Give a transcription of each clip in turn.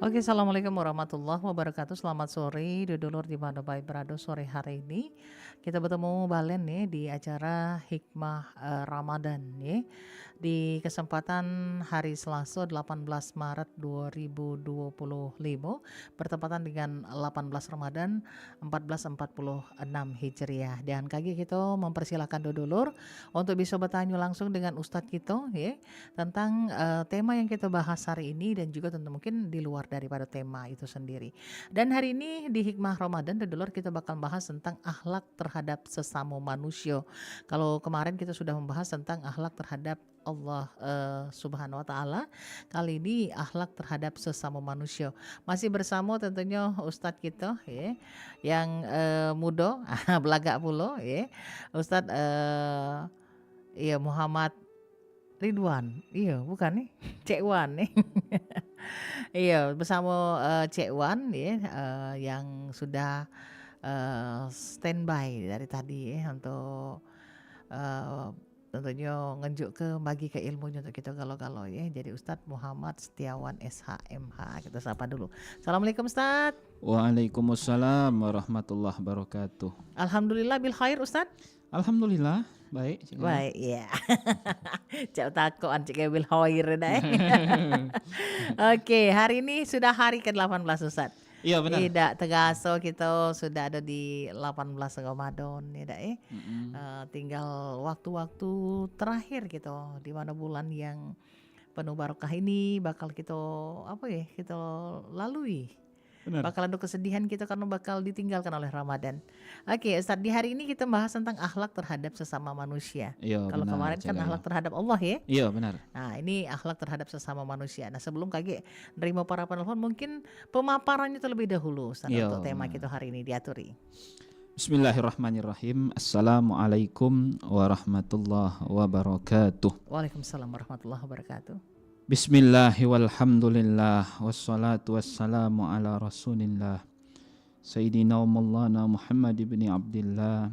Oke, assalamualaikum warahmatullahi wabarakatuh. Selamat sore, dulur di mana baik berada sore hari ini. Kita bertemu balen nih di acara Hikmah Ramadan nih. Di kesempatan hari Selasa 18 Maret 2025 bertepatan dengan 18 Ramadan 1446 Hijriah. Dan kaki kita mempersilahkan dulur untuk bisa bertanya langsung dengan Ustadz kita ya tentang tema yang kita bahas hari ini dan juga tentu mungkin di luar daripada tema itu sendiri. Dan hari ini di Hikmah Ramadan dulur kita bakal bahas tentang akhlak terhadap sesama manusia. Kalau kemarin kita sudah membahas tentang akhlak terhadap Allah Subhanahu wa taala, kali ini akhlak terhadap sesama manusia. Masih bersama tentunya Ustadz kita ya yang muda belagak pula ya. Ustadz iya Muhammad Ridwan, iya bukan nih, Cek Wan nih. Iya bersama Cek Wan ya yang sudah standby dari tadi ya untuk tentunya ngenjuk ke bagi ke ilmunya untuk kita galau-galau ya. Jadi Ustadz Muhammad Setiawan SHMH kita sapa dulu. Assalamualaikum Ustadz. Waalaikumsalam warahmatullahi wabarakatuh. Alhamdulillah bil khair Ustadz. Alhamdulillah baik. Baik ya. Cak takoan cek bil khair dah. Oke, hari ini sudah hari ke-18 Ustadz. Iya benar. Tidak tegaso kita sudah ada di 18 Ramadan ya dak tinggal waktu-waktu terakhir kita di mana bulan yang penuh barokah ini bakal kita kita lalui. Benar. Bakal ada kesedihan kita karena bakal ditinggalkan oleh Ramadan. Oke, Ustadz di hari ini kita bahas tentang akhlak terhadap sesama manusia. Iya, Kalau benar, kemarin kan Cik akhlak Gaya. terhadap Allah ya. Iya benar. Nah ini akhlak terhadap sesama manusia. Nah sebelum kage nerima para penelpon mungkin pemaparannya terlebih dahulu Ustaz Iya, untuk tema benar. kita hari ini diaturi. Bismillahirrahmanirrahim. Assalamualaikum warahmatullahi wabarakatuh. Waalaikumsalam warahmatullahi wabarakatuh. Bismillahi walhamdulillah wassalatu wassalamu ala rasulillah Sayyidina wa maulana Muhammad ibn Abdillah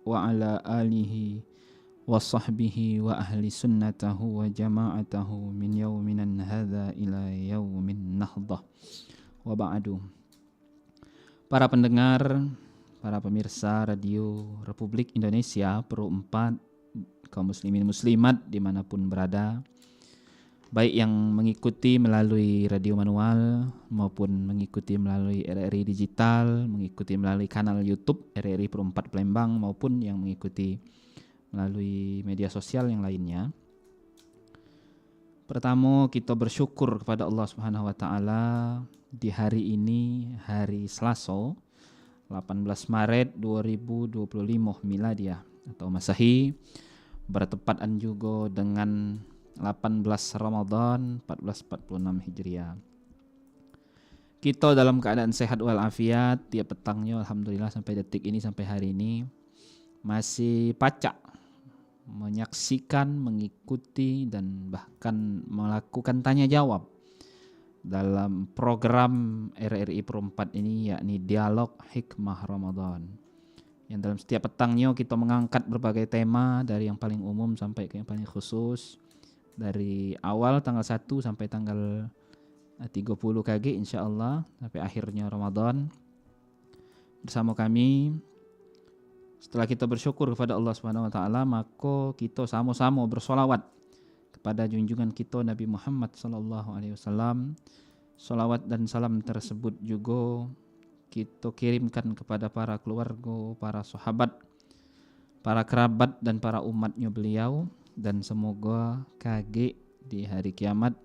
wa ala alihi wa sahbihi wa ahli sunnatahu wa jama'atahu min yawminan hadha ila yawmin nahdah wa ba'du. Para pendengar, para pemirsa Radio Republik Indonesia Pro 4, kaum muslimin muslimat dimanapun berada, baik yang mengikuti melalui radio manual maupun mengikuti melalui RRI digital, mengikuti melalui kanal YouTube RRI Pro 4 Palembang maupun yang mengikuti melalui media sosial yang lainnya. Pertama, kita bersyukur kepada Allah Subhanahu wa taala di hari ini, hari Selasa, 18 Maret 2025 Miladiah atau Masehi, bertepatan juga dengan 18 Ramadan 1446 Hijriah. Kita dalam keadaan sehat walafiat tiap petangnya, alhamdulillah sampai detik ini, sampai hari ini masih pacak menyaksikan, mengikuti dan bahkan melakukan tanya jawab dalam program RRI Pro 4 ini, yakni Dialog Hikmah Ramadan, yang dalam setiap petangnya kita mengangkat berbagai tema dari yang paling umum sampai ke yang paling khusus, dari awal tanggal 1 sampai tanggal 30 KG insyaallah sampai akhirnya Ramadan bersama kami. Setelah kita bersyukur kepada Allah Subhanahu wa taala, maka kita sama-sama bersolawat kepada junjungan kita Nabi Muhammad sallallahu alaihi wasallam. Solawat dan salam tersebut juga kita kirimkan kepada para keluarga, para sahabat, para kerabat dan para umatnya beliau, dan semoga kage di hari kiamat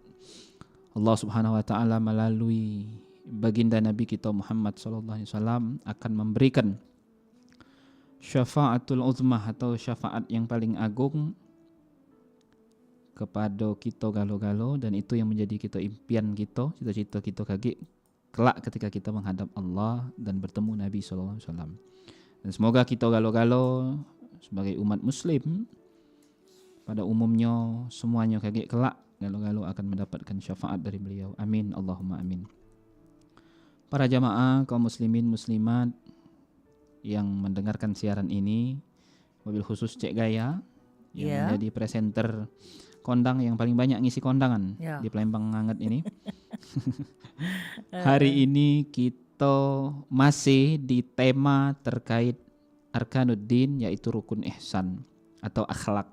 Allah Subhanahu wa taala melalui baginda Nabi kita Muhammad sallallahu alaihi wasallam akan memberikan syafaatul uzmah atau syafaat yang paling agung kepada kita galo-galo, dan itu yang menjadi kita impian kita, cita-cita kita kage kelak ketika kita menghadap Allah dan bertemu Nabi sallallahu alaihi wasallam. Dan semoga kita galo-galo sebagai umat muslim pada umumnya semuanya kage kelak galo-galo akan mendapatkan syafaat dari beliau. Amin Allahumma amin. Para jamaah kaum muslimin muslimat yang mendengarkan siaran ini, mobil khusus Cek Gaya yang menjadi presenter kondang yang paling banyak ngisi kondangan di Palembang Anget ini. Hari ini kita masih di tema terkait Arkanuddin, yaitu rukun ihsan atau akhlak.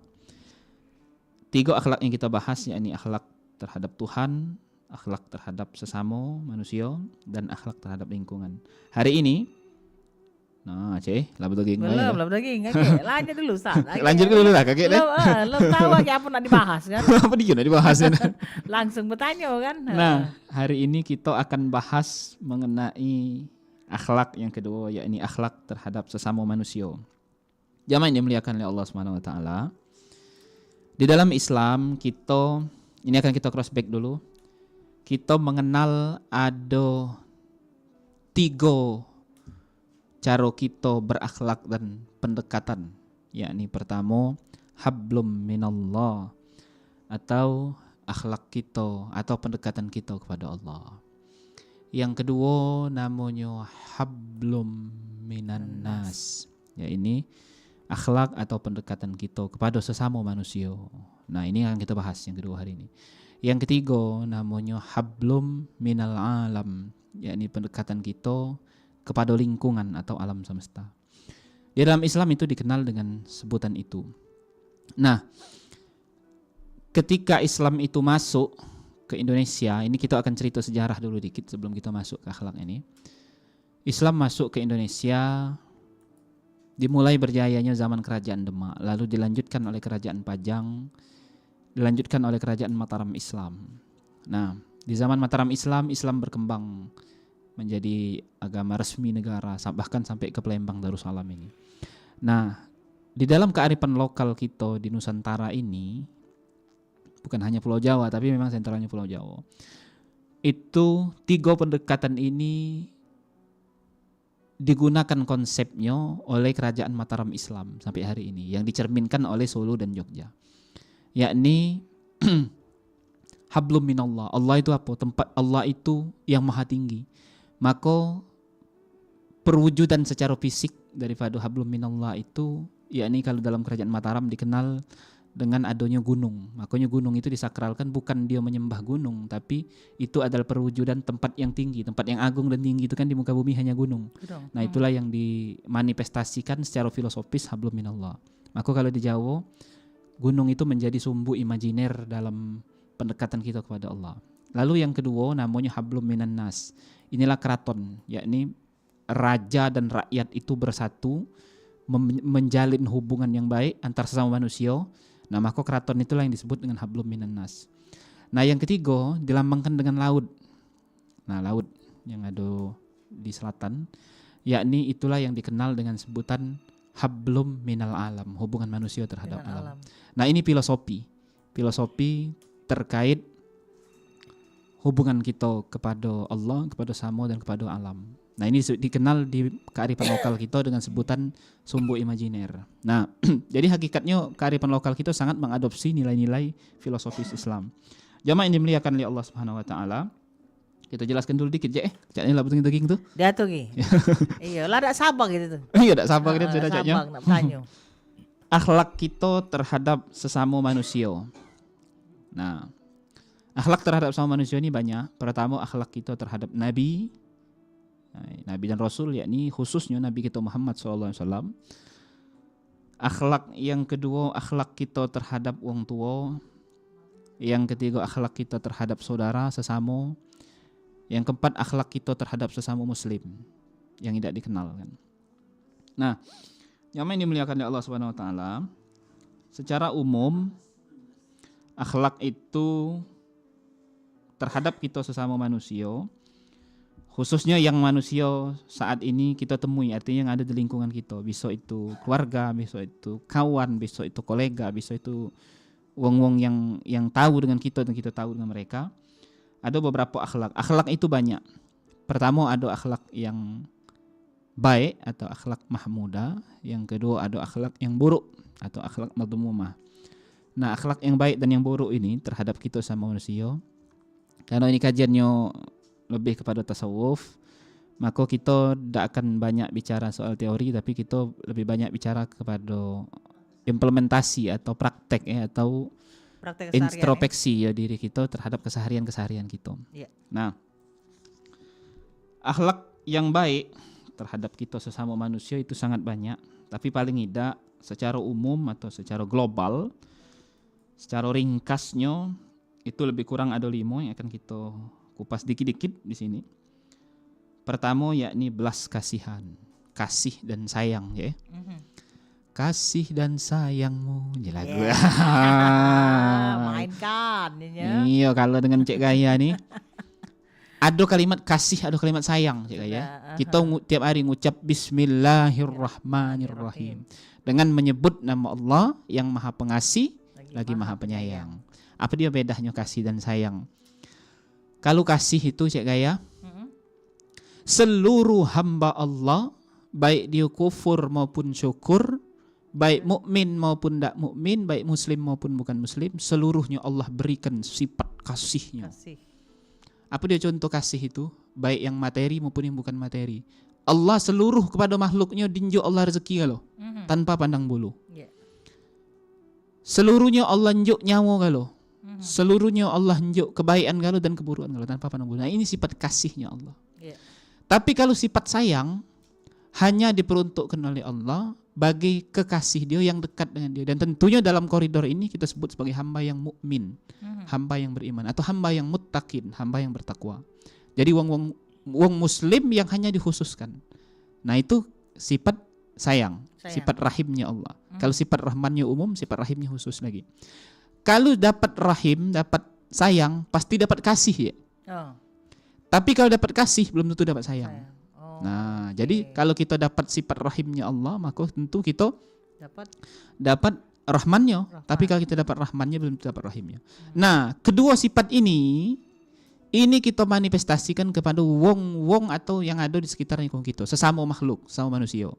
3 akhlak yang kita bahas, yakni akhlak terhadap Tuhan, akhlak terhadap sesama manusia, dan akhlak terhadap lingkungan. Hari ini, nah ceh, lah betul Belum daging. Oke, lanjut dulu Ustaz. Oke, lanjut dulu lah kakek deh. Belum tahu lagi apa nak dibahas kan. Apa dia nak dibahas ya? Langsung bertanya kan. Nah, hari ini kita akan bahas mengenai akhlak yang kedua, yakni akhlak terhadap sesama manusia. Jamaah yang dimuliakan oleh Allah Subhanahu wa taala. Di dalam Islam ini akan kita cross back dulu. Kita mengenal ada 3 cara kita berakhlak dan pendekatan, yakni pertama hablum minallah atau akhlak kita atau pendekatan kita kepada Allah. Yang kedua namanya hablum minan nas, yakni akhlak atau pendekatan kita kepada sesama manusia. Nah, ini yang kita bahas yang kedua hari ini. Yang ketiga namanya hablum minal alam, yakni pendekatan kita kepada lingkungan atau alam semesta. Di dalam Islam itu dikenal dengan sebutan itu. Nah, ketika Islam itu masuk ke Indonesia, ini kita akan cerita sejarah dulu dikit sebelum kita masuk ke akhlak ini. Islam masuk ke Indonesia dimulai berjayanya zaman Kerajaan Demak, lalu dilanjutkan oleh Kerajaan Pajang, dilanjutkan oleh Kerajaan Mataram Islam. Nah, di zaman Mataram Islam berkembang menjadi agama resmi negara, bahkan sampai ke Palembang Darussalam ini. Nah, di dalam kearifan lokal kita di Nusantara ini, bukan hanya Pulau Jawa, tapi memang sentralnya Pulau Jawa, itu 3 pendekatan ini digunakan konsepnya oleh Kerajaan Mataram Islam sampai hari ini, yang dicerminkan oleh Solo dan Jogja, yakni hablum minallah. Allah itu apa? Tempat Allah itu yang maha tinggi. Maka perwujudan secara fisik daripada hablum minallah itu, yakni kalau dalam Kerajaan Mataram dikenal dengan adanya gunung. Makanya gunung itu disakralkan, bukan dia menyembah gunung, tapi itu adalah perwujudan tempat yang tinggi, tempat yang agung dan tinggi. Itu kan di muka bumi hanya gunung. Nah, itulah yang dimanifestasikan secara filosofis hablum minallah. Maka kalau di Jawa, gunung itu menjadi sumbu imajiner dalam pendekatan kita kepada Allah. Lalu yang kedua namanya hablum minan nas. Inilah keraton, yakni raja dan rakyat itu bersatu menjalin hubungan yang baik antar sesama manusia. Nah, maka keraton itulah yang disebut dengan hablum minan nas. Nah, yang ketiga dilambangkan dengan laut. Nah, laut yang ada di selatan, yakni itulah yang dikenal dengan sebutan hablum minal alam, hubungan manusia terhadap alam. Nah, ini filosofi terkait hubungan kita kepada Allah, kepada sama dan kepada alam. Nah, ini dikenal di kearifan lokal kita dengan sebutan sumbu imajiner. Nah, jadi hakikatnya kearifan lokal kita sangat mengadopsi nilai-nilai filosofis Islam. Jamaah yang dimuliakan oleh Allah Subhanahu wa taala, kita jelaskan dulu dikit ya. Caknya lah betul gitu. Dia tuh Ki. Iya, lah dak sabar gitu tuh. Iya, dak sabar gitu sudah caknya. Sabar nak bertanya. Akhlak kita terhadap sesama manusia. Nah, akhlak terhadap sesama manusia ini banyak. Pertama, akhlak kita terhadap Nabi dan Rasul, yakni khususnya Nabi kita Muhammad SAW. Akhlak yang kedua, akhlak kita terhadap orang tua. Yang ketiga, akhlak kita terhadap saudara sesama. Yang keempat, akhlak kita terhadap sesama muslim yang tidak dikenal kan. Nah, yang dimuliakan oleh Allah Subhanahu wa taala, secara umum akhlak itu terhadap kita sesama manusia, khususnya yang manusia saat ini kita temui, artinya yang ada di lingkungan kita, bisa itu keluarga, bisa itu kawan, bisa itu kolega, bisa itu wong-wong yang tahu dengan kita dan kita tahu dengan mereka. Ada beberapa akhlak. Akhlak itu banyak. Pertama ada akhlak yang baik atau akhlak mahmudah. Yang kedua ada akhlak yang buruk atau akhlak madmumah. Nah, akhlak yang baik dan yang buruk ini terhadap kita sama manusia, karena ini kajiannya lebih kepada tasawuf, maka kita tidak akan banyak bicara soal teori, tapi kita lebih banyak bicara kepada implementasi atau praktek atau Praktek keseharian. introspeksi ya diri kita terhadap keseharian kita. Iya. Nah, akhlak yang baik terhadap kita sesama manusia itu sangat banyak, tapi paling tidak secara umum atau secara global, secara ringkasnya itu lebih kurang ada 5 yang akan kita kupas dikit-dikit di sini. Pertama yakni belas kasihan, kasih dan sayang ya. Kasih dan sayangmu je lagu. Mainkan Iya, kalau dengan Cik Gaya nih ada kalimat kasih, ada kalimat sayang Cik Gaya. Kita tiap hari ngucap Bismillahirrahmanirrahim dengan menyebut nama Allah yang Maha Pengasih lagi Maha Penyayang. Apa dia bedanya kasih dan sayang? Kalau kasih itu Cik Gaya, seluruh hamba Allah, baik dia kufur maupun syukur, baik mukmin maupun tidak mukmin, baik muslim maupun bukan muslim, seluruhnya Allah berikan sifat kasihnya. Apa dia contoh kasih itu? Baik yang materi maupun yang bukan materi. Allah seluruh kepada makhluknya dinjuk Allah rezeki kalau tanpa pandang bulu. Seluruhnya Allah njuk nyawa kalau. Seluruhnya Allah njuk kebaikan kalau dan keburukan kalau tanpa pandang bulu. Nah, ini sifat kasihnya Allah. Tapi kalau sifat sayang hanya diperuntukkan oleh Allah bagi kekasih dia yang dekat dengan dia, dan tentunya dalam koridor ini kita sebut sebagai hamba yang mukmin, hamba yang beriman, atau hamba yang muttaqin, hamba yang bertakwa. Jadi wong muslim yang hanya dikhususkan. Nah, itu sifat sayang. Sifat rahimnya Allah. Kalau sifat rahmannya umum, sifat rahimnya khusus lagi. Kalau dapat rahim, dapat sayang, pasti dapat kasih ya. Tapi kalau dapat kasih belum tentu dapat sayang. Nah, jadi kalau kita dapat sifat rahimnya Allah, maka tentu kita dapat rahmannya. Tapi kalau kita dapat rahmannya belum tentu dapat rahimnya. Nah, kedua sifat ini kita manifestasikan kepada wong atau yang ada di sekitar lingkungan kita, sesama makhluk, sesama manusia.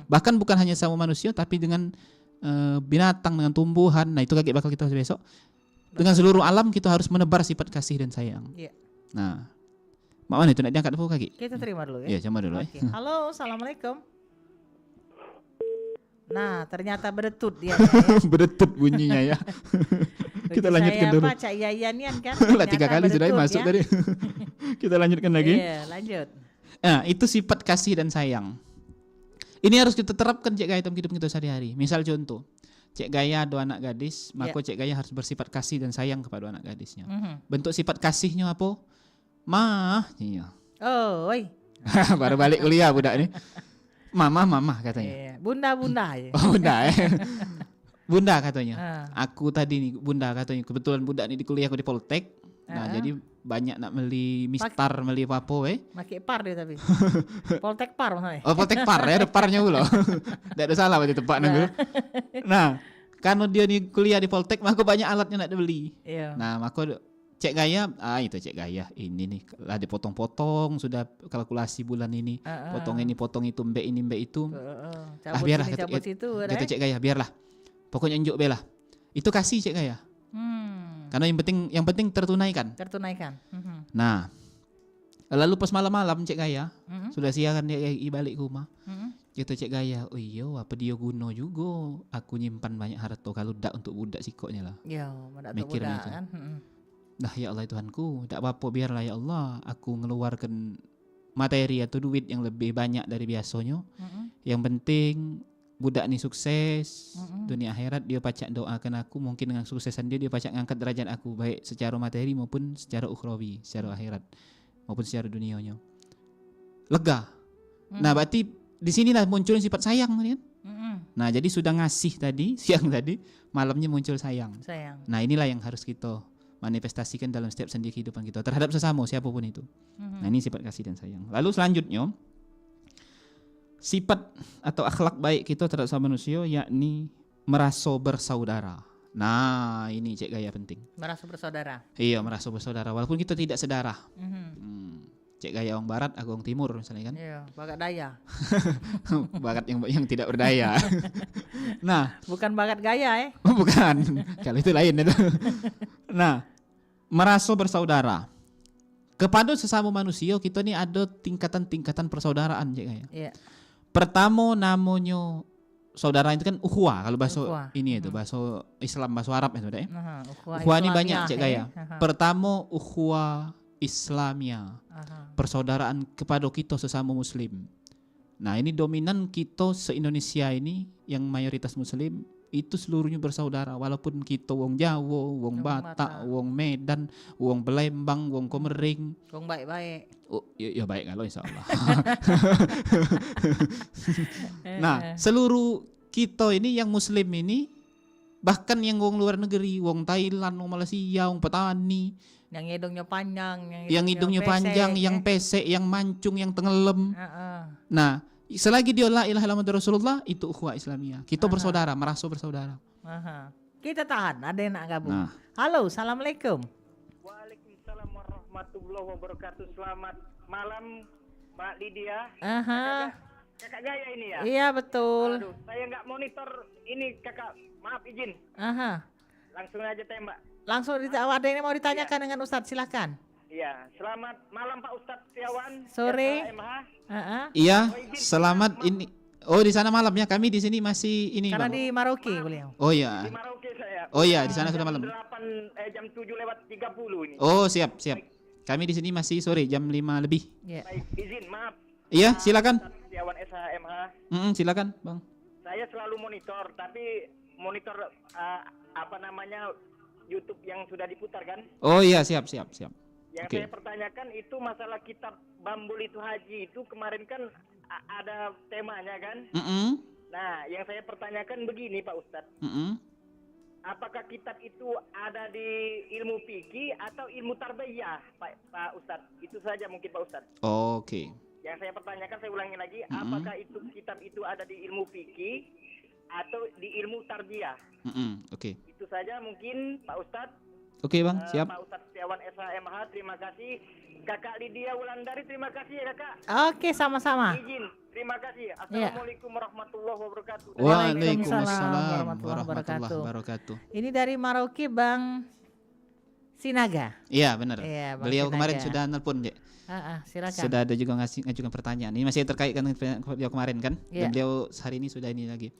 Bahkan bukan hanya sama manusia, tapi dengan binatang, dengan tumbuhan. Nah, itu kaget bakal kita besok. Dengan seluruh alam kita harus menebar sifat kasih dan sayang. Nah, Mak mana itu nak diangkat dulu kaki? Kita terima dulu ya. Iya, coba dulu. Halo, assalamualaikum. Nah, ternyata berdetut dia. Berdetut bunyinya ya. Kita lanjutkan dulu. Cak Yayanian kan. Lah 3 kali sudah masuk tadi. Kita lanjutkan lagi. Iya, lanjut. Nah, itu sifat kasih dan sayang. Ini harus kita terapkan Cik Gaya dalam hidup kita sehari-hari. Misal contoh, Cik Gaya ada anak gadis, maka Cik Gaya harus bersifat kasih dan sayang kepada anak gadisnya. Bentuk sifat kasihnya apa? Iya. Oh, oi. Baru balik kuliah budak ini. Mama katanya. Bunda ya. Oh, bunda Bunda katanya. Aku tadi nih bunda katanya. Kebetulan budak ini di kuliah aku di Poltek. Nah, jadi banyak nak beli mistar, beli apa-apa Pakai par dia tapi. Poltek par maksudnya. Oh, Poltek par ya, ada parnya dulu. Enggak ada salah berarti tempatnya dulu. Nah, karena dia di kuliah di Poltek, maka banyak alatnya nak dibeli. Nah, maka Cik Gaya, itu Cik Gaya, ini nih ada potong-potong, sudah kalkulasi bulan ini, potong ini, potong itu, mbak ini, mbak itu. Biarlah, kata Cik Gaya, biarlah. Pokoknya njuk belah. Itu kasih Cik Gaya. Karena yang penting tertunaikan. Nah, lalu pas malam-malam Cik Gaya, sudah siaran dia balik ke rumah. Gitu Cik Gaya, oh iya, apa dia guna juga? Aku nyimpan banyak harta kalau dak untuk budak sikoknya lah. Ya, mikir gitu. Kan? Nah ya Allah Tuhanku, tak apa-apa biarlah ya Allah, aku ngeluarkan materi atau duit yang lebih banyak dari biasanya. Yang penting budak ni sukses dunia akhirat, dia pacak doakan aku, mungkin dengan suksesan dia pacak ngangkat derajat aku, baik secara materi maupun secara ukhrawi, secara akhirat maupun secara dunianya. Lega. Nah, berarti di sinilah muncul sifat sayang kan? Nah, jadi sudah ngasih tadi, siang tadi, malamnya muncul sayang. Nah, inilah yang harus kita manifestasikan dalam setiap sendi kehidupan kita terhadap sesama siapapun itu. Nah, ini sifat kasih dan sayang. Lalu selanjutnya sifat atau akhlak baik kita terhadap sama manusia yakni merasa bersaudara. Nah, ini Cik Gaya penting. Merasa bersaudara. Iya, merasa bersaudara walaupun kita tidak sedarah. Cik Gaya orang barat, aku orang timur misalnya kan. Iya, bakat daya. Bakat yang tidak berdaya. Nah, bukan bakat gaya bukan. Kalau itu lain itu. Nah, merasa bersaudara. Kepada sesama manusia kita ni ada tingkatan-tingkatan persaudaraan Cik Gaya. Iya. Pertama namanya saudara itu kan ukhuwah kalau bahasa Ukhuwah. ini itu bahasa Islam bahasa Arab itu deh. Ukhuwah Ukhuwah ini Islamiyah, banyak Cik Gaya. Aha. Pertama ukhuwah Islamiyah, Aha. persaudaraan kepada kita sesama muslim. Nah, ini dominan kita se-Indonesia ini yang mayoritas muslim itu seluruhnya bersaudara walaupun kita wong Jawa, wong Batak, wong Medan, wong Palembang, wong Komering. Wong baik-baik. Oh, ya baik kalau insya Allah. Nah, seluruh kita ini yang muslim ini, bahkan yang wong luar negeri, wong Thailand, wong Malaysia, wong petani, Yang hidungnya panjang, yang hidungnya panjang, yang pesek, yang mancung, yang tenggelam. Nah, selagi dia la ilaha illallah Rasulullah, itu ukhuwah Islamiyah. Kita bersaudara, merasa bersaudara. Kita tahan, ada yang nak gabung. Nah. Halo, assalamualaikum. Waalaikumsalam warahmatullahi wabarakatuh. Selamat malam Mbak Lydia. Kakak Gaya ini ya? Iya betul. Aduh, saya nggak monitor ini kakak. Maaf izin. Langsung aja tembak. Langsung ada yang mau ditanyakan dengan Ustadz, silakan. Iya, selamat malam Pak Ustadz Setiawan. Sore. SHMH. Iya, selamat ini. Oh, di sana malam ya. Kami di sini masih ini, Karena Bang. di Maroke beliau. Oh iya. Di Maroke saya. Oh iya, di sana sudah malam. Jam 7:30 ini. Oh, siap. Kami di sini masih sore jam 5 lebih. Baik, izin maaf. Iya, silakan. Ustadz Setiawan SHMH. Silakan, Bang. Saya selalu monitor, tapi monitor YouTube yang sudah diputar kan? Oh iya, siap. Yang Oke. saya pertanyakan itu masalah kitab Bambul itu haji itu kemarin kan ada temanya kan? Nah, yang saya pertanyakan begini Pak Ustadz. Apakah kitab itu ada di ilmu fikih atau ilmu tarbiyah Pak Ustadz? Itu saja mungkin Pak Ustadz. Oke. Yang saya pertanyakan, saya ulangi lagi, apakah itu kitab itu ada di ilmu fikih atau di ilmu tarbiyah? Oke. Itu saja mungkin Pak Ustadz. Oke, Bang, siap. Pak Ustadz Setiawan SHMH, terima kasih. Kakak Lydia Wulandari, terima kasih ya kakak. Oke, sama-sama. Izin, terima kasih. Assalamualaikum warahmatullahi wabarakatuh. Waalaikumsalam warahmatullahi wabarakatuh. Ini dari Maroke Bang Sinaga. Iya, benar. Iya, Bang Beliau kemarin Sinaga. sudah nelpon, Dek. Silakan. Sudah ada juga ngajukan pertanyaan. Ini masih terkait dengan beliau kemarin kan? Iya. Dan beliau hari ini sudah ini lagi.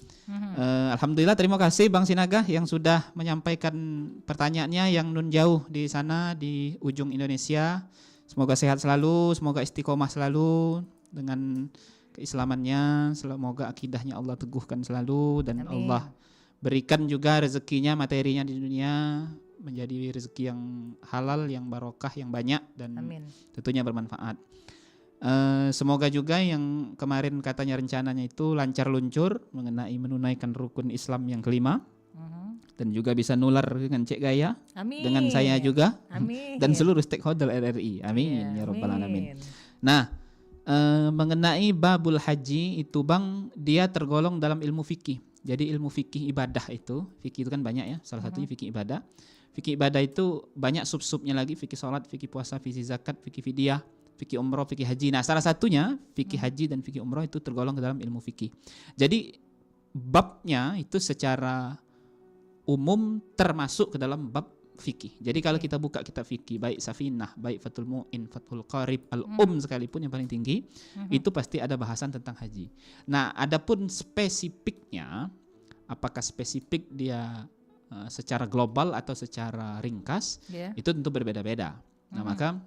Alhamdulillah, terima kasih Bang Sinaga yang sudah menyampaikan pertanyaannya yang nun jauh di sana di ujung Indonesia. Semoga sehat selalu, semoga istiqomah selalu dengan keislamannya, semoga akidahnya Allah teguhkan selalu dan Amin. Allah berikan juga rezekinya, materinya di dunia menjadi rezeki yang halal, yang barokah, yang banyak dan Amin. tentunya bermanfaat. Semoga juga yang kemarin katanya rencananya itu lancar luncur mengenai menunaikan rukun Islam yang kelima dan juga bisa nular dengan Cik Gaya, Amin. dengan saya juga, Amin. dan seluruh stakeholder RRI. Amin ya rabbal alamin. Nah, mengenai babul haji itu Bang, dia tergolong dalam ilmu fikih. Jadi ilmu fikih ibadah itu, fikih itu kan banyak ya, salah satunya fikih ibadah. Fikih ibadah itu banyak sub-subnya lagi, fikih salat, fikih puasa, fikih zakat, fikih fidyah, fikih umroh, fikih haji. Nah, salah satunya fikih haji dan fikih umroh itu tergolong ke dalam ilmu fikih. Jadi babnya itu secara umum termasuk ke dalam bab fikih. Jadi kalau kita buka kitab fikih, baik Safinah, baik Fathul Mu'in, Fathul Qarib, sekalipun yang paling tinggi, itu pasti ada bahasan tentang haji. Nah, adapun spesifiknya, apakah spesifik dia secara global atau secara ringkas, itu tentu berbeda-beda. Nah, maka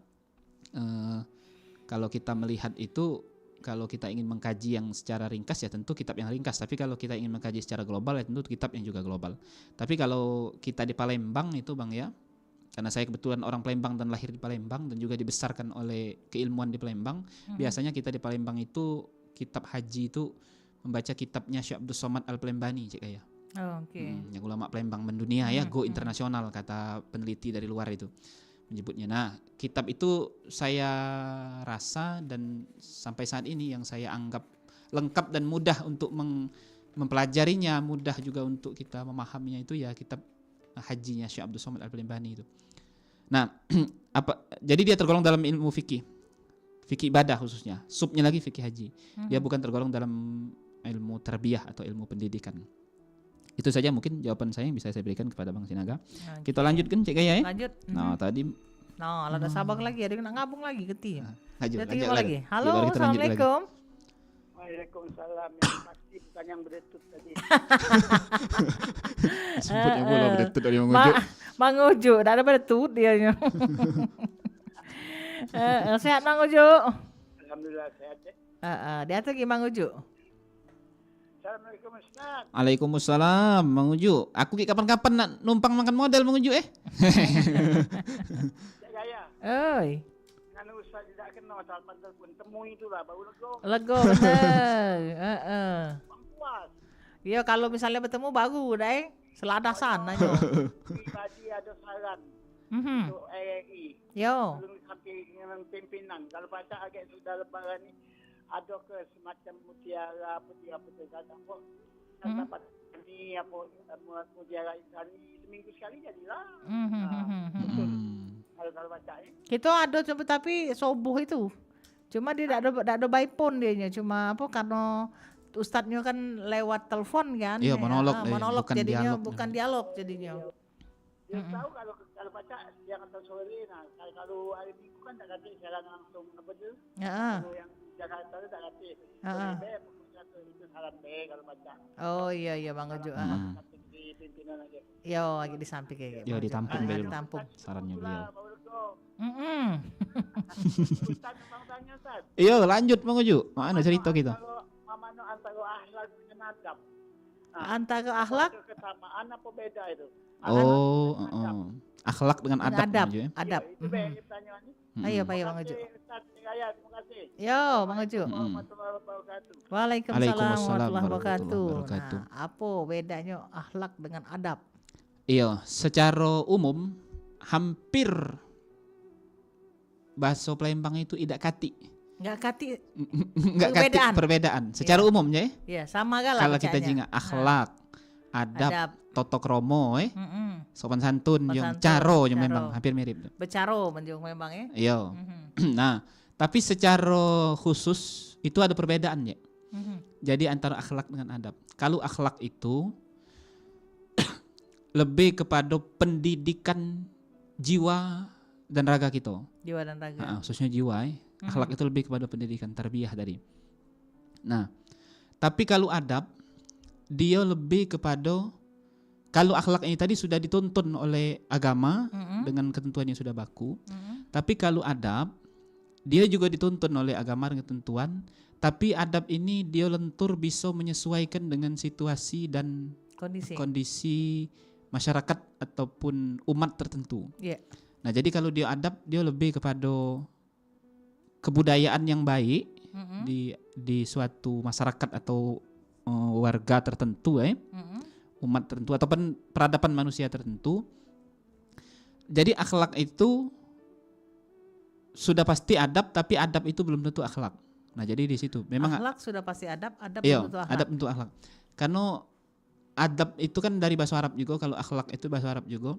kalau kita melihat itu, kalau kita ingin mengkaji yang secara ringkas ya tentu kitab yang ringkas, tapi kalau kita ingin mengkaji secara global ya tentu kitab yang juga global. Tapi kalau kita di Palembang itu Bang ya, karena saya kebetulan orang Palembang dan lahir di Palembang dan juga dibesarkan oleh keilmuan di Palembang, biasanya kita di Palembang itu kitab haji itu membaca kitabnya Syekh Abdul Somad Al-Palembani, Cik Gaya. Yang ulama Palembang mendunia ya, go internasional kata peneliti dari luar itu menyebutnya. Nah, kitab itu saya rasa dan sampai saat ini yang saya anggap lengkap dan mudah untuk mempelajarinya, mudah juga untuk kita memahaminya itu ya kitab hajinya Syekh Abdul Somad Al-Palembani itu. Nah, jadi dia tergolong dalam ilmu fikih ibadah khususnya. Subnya lagi fikih haji. Dia bukan tergolong dalam ilmu tarbiyah atau ilmu pendidikan. Itu saja mungkin jawaban saya yang bisa saya berikan kepada Bang Sinaga. Kita lanjutkan Cik Gaya ya. Lanjut. Nah, tadi ada sabang lagi, ada yang nak ngabung lagi keti. lanjut Lagi. Halo, baru kita lanjut lagi. assalamualaikum. Waalaikumsalam. Yang pasti bukan yang beretut tadi. Sebutnya bola beretut dari Mang Ma Ujo. Mang Ujo, dah ada beretut dia. Sehat Mang Ujo. Alhamdulillah sehat. Dia tuh gimana Mang Ujo? Assalamualaikum Ustaz. Waalaikumsalam Mang Ujo. Aku kapan-kapan nak numpang makan modal Mang Ujo Cak Gaya. Oi. Kan Ustaz tidak kenal telepon pun temui itulah baru Lego bener. puas. Ya kalau misalnya bertemu baru dah seladasan aja. Tadi ada saran Mhm. untuk ARI. Yo. Belum sampai dengan pimpinan. Kalau baca agak sudah lebaran ni ada ke semacam mutiara putih-putih kata kok dapat ni apa mutiara ikan ni seminggu sekali jadilah. Kalau baca ni. Kita ada coba tapi subuh itu. Cuma dia tak ada by phone dia cuma apa karena ustadznya kan lewat telepon kan. Iya, monolog deh, monolog bukan jadinya dialog. bukan dialog jadinya. Dia tahu kalau baca siang atau sore. Nah, kalau hari Minggu kan tak kata siaran langsung apa tu? Heeh. Kalau yang Jakarta tu tak kata. Itu saran B kalau baca. Oh iya Bang Ujo. Kata di pimpinan aja. Yo lagi di samping kayak Yo, ditampung Bang Ujo. beliau. Ditampung. Sarannya beliau. Ustaz memang tanya Ustaz. Iya, lanjut Mang Ujo. Mana cerita kita? Kalau mamano antara akhlak dengan adab. Antara akhlak Ada kesamaan apa beda itu? Oh, akhlak dengan adab adab. Mang Ujo, ya. Adab. Itu yang pertanyaan ni. Ayo Pak Bang Ujo. Ustaz Gaya, terima kasih. Yo Bang Ujo. Warahmatullahi wabarakatuh. Waalaikumsalam Waalaikumsalam warahmatullahi warahmatullahi wabarakatuh. wabarakatuh. Nah, apa bedanya akhlak dengan adab? Iya, secara umum hampir bahasa Palembang itu idak kati. Enggak kati Enggak kati Perbedaan. perbedaan. Secara umumnya ya sama galah kalau kita bacaannya. jinga akhlak, adab, Adab. toto kromo sopan santun Sopan yang santun, caro yang caro. memang hampir mirip. Becaro menjung memang ya. Iya. Nah, tapi secara khusus itu ada perbedaan ya. Jadi antara akhlak dengan adab. Kalau akhlak itu lebih kepada pendidikan jiwa dan raga kita. Jiwa dan raga. Khususnya jiwa. Akhlak itu lebih kepada pendidikan tarbiyah tadi. Nah, tapi kalau adab dia lebih kepada kalau akhlak ini tadi sudah dituntun oleh agama dengan ketentuan yang sudah baku. Tapi kalau adab dia juga dituntun oleh agama dengan ketentuan, tapi adab ini dia lentur bisa menyesuaikan dengan situasi dan kondisi masyarakat ataupun umat tertentu. Yeah. Nah, jadi kalau dia adab dia lebih kepada kebudayaan yang baik di suatu masyarakat atau warga tertentu umat tertentu ataupun peradaban manusia tertentu. Jadi akhlak itu sudah pasti adab, tapi adab itu belum tentu akhlak. Nah, jadi di situ memang akhlak sudah pasti adab iya, belum tentu akhlak. adab untuk akhlak. Karena adab itu kan dari bahasa Arab juga, kalau akhlak itu bahasa Arab juga.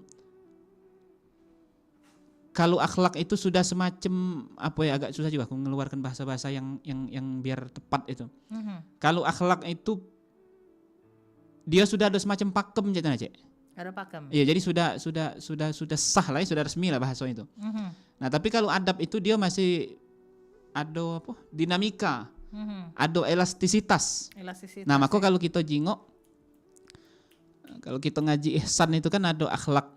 Kalau akhlak itu sudah semacam apa ya, agak susah juga aku mengeluarkan bahasa-bahasa yang biar tepat itu. Kalau akhlak itu dia sudah ada semacam pakem gitu aja. Ada pakem. Iya, jadi sudah sah lah, sudah resmi lah bahasa itu. Nah, tapi kalau adab itu dia masih ada apa? Dinamika. Ada elastisitas. Nah, maka kalau kita jingok, kalau kita ngaji ihsan itu kan ada akhlak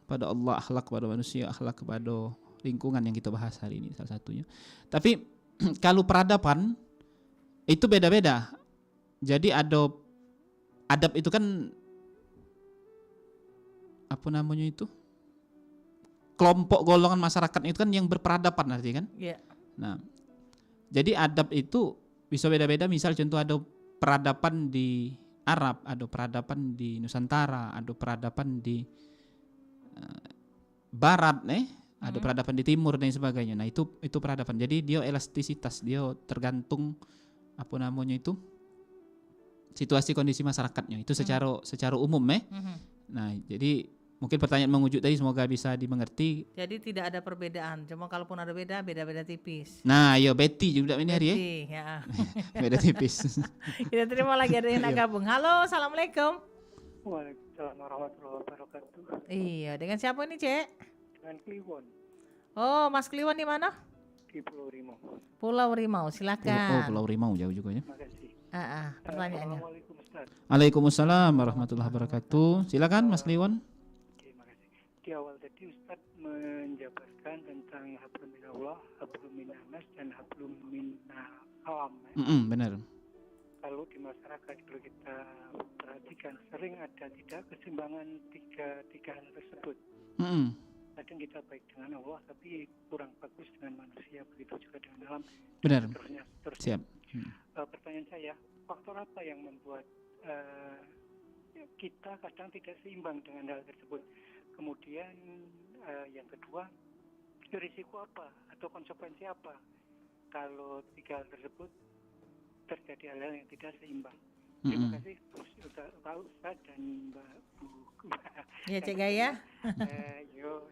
pada Allah, akhlak kepada manusia, akhlak kepada lingkungan yang kita bahas hari ini salah satunya. Tapi kalau peradaban itu beda-beda. Jadi ada adab itu kan apa namanya itu? Kelompok golongan masyarakat itu kan yang berperadaban artinya kan? Iya. Nah, jadi adab itu bisa beda-beda. Misal contoh ada peradaban di Arab, ada peradaban di Nusantara, ada peradaban di Barat, ada peradaban di Timur dan sebagainya. Nah, itu peradaban. Jadi dia elastisitas, dia tergantung apa namanya itu situasi kondisi masyarakatnya. Itu secara umum Nah, jadi mungkin pertanyaan mengujuk tadi semoga bisa dimengerti. Jadi tidak ada perbedaan. Cuma kalaupun ada beda tipis. Nah, yo Betty juga ini hari ya. Beda tipis. Kita terima lagi ada yang nak gabung. Halo, assalamualaikum. Waalaikumsalam warahmatullahi wabarakatuh. Iya, dengan siapa ini, Cek? Dengan Kliwon. Oh, Mas Kliwon di mana? di Pulau Rimau. Pulau Rimau, Oh, silakan. Pulau Rimau jauh juga ya. Terima kasih. Pertanyaannya. Assalamualaikum Ustaz. Waalaikumsalam warahmatullahi wabarakatuh. Silakan Mas Kliwon. Oke, makasih. Di awal tadi Ustaz menjabarkan tentang hablum minallah, hablum minannas, dan hablum minal alam. Benar. Kalau di masyarakat kalau kita perhatikan sering ada tidak keseimbangan tiga hal tersebut. Kadang kita baik dengan Allah tapi kurang bagus dengan manusia, begitu juga dengan alam. Benar. Seterusnya. Siap. Pertanyaan saya, faktor apa yang membuat kita kadang tidak seimbang dengan hal tersebut? Kemudian yang kedua, risiko apa atau konsekuensi apa kalau tiga hal tersebut terjadi hal-hal yang tidak seimbang? Terima kasih Pak Ustaz dan Mbak Bu. Ya, Cik Gaya.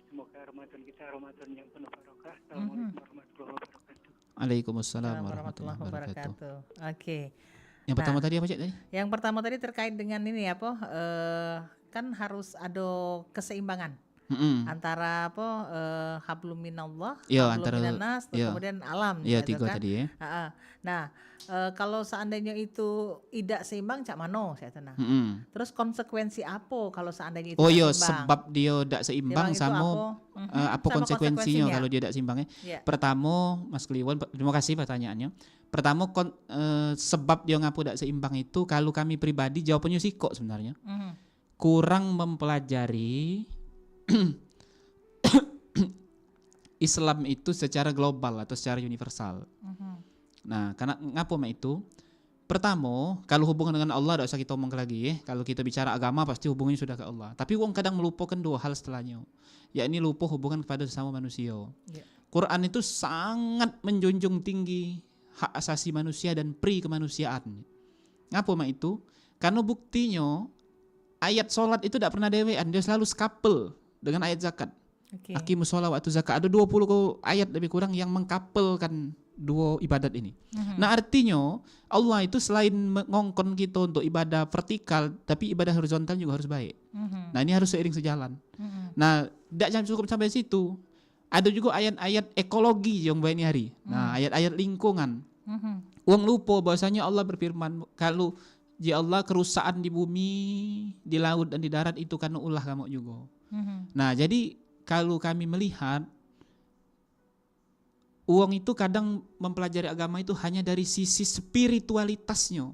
Semoga Ramadan kita Ramadan yang penuh barokah. Assalamualaikum warahmatullahi wabarakatuh. Waalaikumsalam warahmatullahi wabarakatuh. Oke. Yang pertama tadi apa, Cik tadi? Yang pertama tadi terkait dengan ini apa? Kan harus ada keseimbangan antara apa? Hablum minallah, Iya, hablum antara minannas, kemudian alam. Iya, gitu 3 kan? tadi ya. Nah, kalau seandainya itu tidak seimbang, cak mano saya tenang. Terus konsekuensi apa kalau seandainya itu Oh tidak iya, seimbang? sebab dia tidak seimbang Seimbang itu sama apa sama konsekuensinya kalau dia tidak seimbang ya. Ya. Pertama, Mas Kliwon, terima kasih pertanyaannya. Pertama, sebab dia ngapu tidak seimbang itu kalau kami pribadi jawabannya sih kok sebenarnya. Kurang mempelajari Islam itu secara global atau secara universal. Nah, karena ngapu itu? Pertama, kalau hubungan dengan Allah tidak usah kita omong lagi ya. Kalau kita bicara agama pasti hubungannya sudah ke Allah. Tapi wong kadang melupakan 2 hal setelahnya. Yakni lupa hubungan kepada sesama manusia. Quran itu sangat menjunjung tinggi hak asasi manusia dan pri kemanusiaan. Ngapa itu? Karena buktinya ayat sholat itu tidak pernah dewean, dia selalu skapel dengan ayat zakat. Aqimus sholat wa atu zakat. Ada 20 ayat lebih kurang yang mengkapelkan 2 ibadat ini. Nah, artinya Allah itu selain mengongkon kita untuk ibadah vertikal, tapi ibadah horizontal juga harus baik. Nah, ini harus seiring sejalan. Nah, tidak cukup sampai situ. Ada juga ayat-ayat ekologi yang baik ini hari. Nah, ayat-ayat lingkungan. Uang lupa bahwasanya Allah berfirman, kalau ya Allah kerusakan di bumi, di laut dan di darat itu karena ulah kamu juga. Nah, jadi kalau kami melihat uang itu kadang mempelajari agama itu hanya dari sisi spiritualitasnya.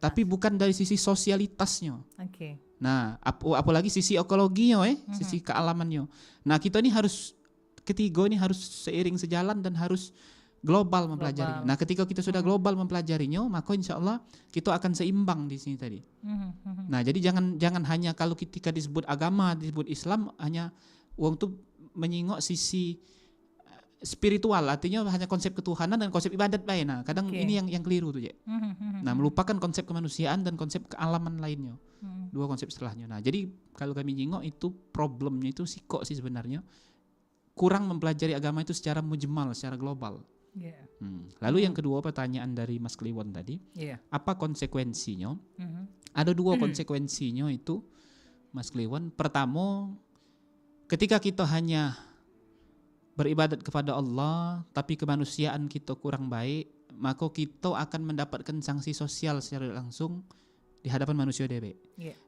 Tapi bukan dari sisi sosialitasnya. Nah, apalagi sisi ekologinya sisi kealamannya. Nah, kita ini harus ketiga ini harus seiring sejalan dan harus global mempelajarinya. Nah, ketika kita sudah global mempelajarinya, maka insya Allah kita akan seimbang di sini tadi. Nah, jadi jangan hanya kalau ketika disebut agama, disebut Islam hanya uang itu menyingok sisi spiritual, artinya hanya konsep ketuhanan dan konsep ibadat lain. Nah, kadang ini yang keliru tuh, Cek. Nah, melupakan konsep kemanusiaan dan konsep kealaman lainnya. 2 konsep setelahnya. Nah, jadi kalau kami nyingok itu problemnya itu kok sih sebenarnya kurang mempelajari agama itu secara mujmal, secara global. Lalu yang kedua pertanyaan dari Mas Kliwon tadi, apa konsekuensinya? Ada 2 konsekuensinya itu, Mas Kliwon. Pertama, ketika kita hanya beribadat kepada Allah tapi kemanusiaan kita kurang baik, maka kita akan mendapatkan sanksi sosial secara langsung di hadapan manusia dewe.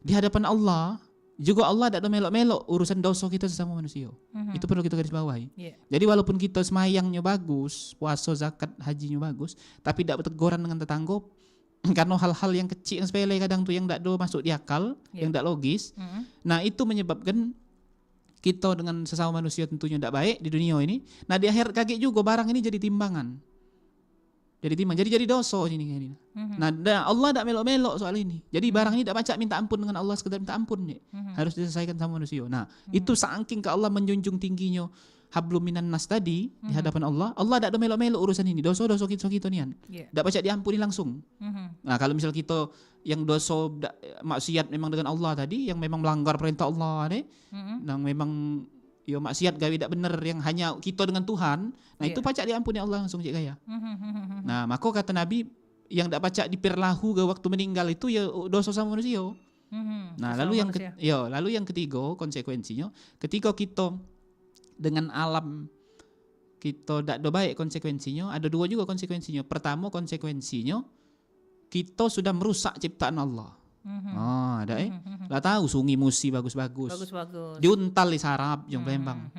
Di hadapan Allah juga Allah tidak melok-melok urusan dosa kita sesama manusia. Itu perlu kita garis bawahi. Jadi walaupun kita semayangnya bagus, puasa, zakat, hajinya bagus, tapi tidak berteguran dengan tetangga karena hal-hal yang kecil, yang sepele kadang tuh yang tidak masuk di akal, yang tidak logis. Nah, itu menyebabkan kita dengan sesama manusia tentunya tidak baik di dunia ini. Nah, di akhirat kaget juga barang ini jadi timbangan. Jadi dosa ini. Nah, Allah tidak melok-melok soal ini. Jadi barang ini tidak baca minta ampun dengan Allah sekedar minta ampun. Harus diselesaikan sama manusia. Nah, itu saking ke Allah menjunjung tingginya hablum minannas tadi di hadapan Allah. Allah tidak melok-melok urusan ini. Dosa-dosa kita nian. Tidak baca diampuni langsung. Nah, kalau misal kita yang dosa maksiat memang dengan Allah tadi, yang memang melanggar perintah Allah yang memang maksiat gawe tidak benar yang hanya kita dengan Tuhan, nah itu pacak diampuni Allah langsung Cik Gaya. Nah, maka kata Nabi yang tidak pacak diperlahu ke waktu meninggal itu ya dosa sama manusia. Nah, lalu yang ketiga konsekuensinya ketika kita dengan alam kita dak do baik konsekuensinya, ada dua juga konsekuensinya. Pertama konsekuensinya kita sudah merusak ciptaan Allah. Ada lah tahu sungi musi bagus-bagus. Bagus-bagus. Diuntal di sarap yang Palembang.